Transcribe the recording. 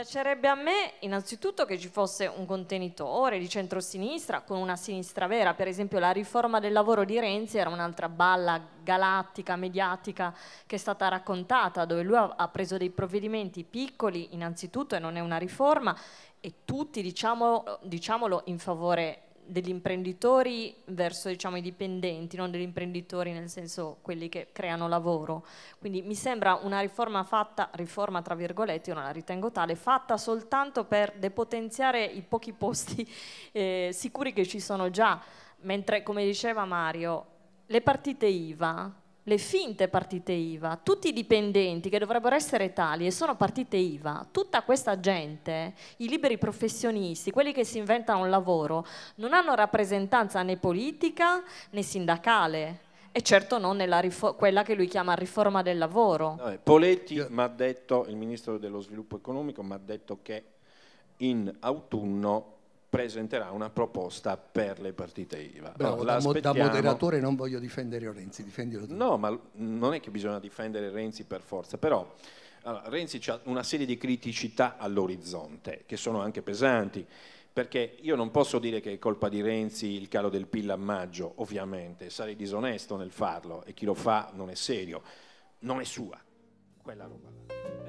Piacerebbe a me innanzitutto che ci fosse un contenitore di centrosinistra con una sinistra vera. Per esempio la riforma del lavoro di Renzi era un'altra balla galattica, mediatica che è stata raccontata, dove lui ha preso dei provvedimenti piccoli innanzitutto e non è una riforma, e tutti diciamolo in favore degli imprenditori verso i dipendenti, non degli imprenditori nel senso quelli che creano lavoro. Quindi mi sembra una riforma riforma tra virgolette, io non la ritengo tale, fatta soltanto per depotenziare i pochi posti sicuri che ci sono già, mentre come diceva Mario, le partite IVA, le finte partite IVA, tutti i dipendenti che dovrebbero essere tali e sono partite IVA, tutta questa gente, i liberi professionisti, quelli che si inventano un lavoro, non hanno rappresentanza né politica né sindacale e certo non nella quella che lui chiama riforma del lavoro. No, Poletti mi ha detto, il ministro dello sviluppo economico mi ha detto che in autunno presenterà una proposta per le partite IVA. Bravo, da moderatore non voglio difendere Renzi, difendilo tu. No, ma non è che bisogna difendere Renzi per forza, però Renzi ha una serie di criticità all'orizzonte che sono anche pesanti, perché io non posso dire che è colpa di Renzi il calo del PIL a maggio, ovviamente, sarei disonesto nel farlo e chi lo fa non è serio, non è sua quella roba.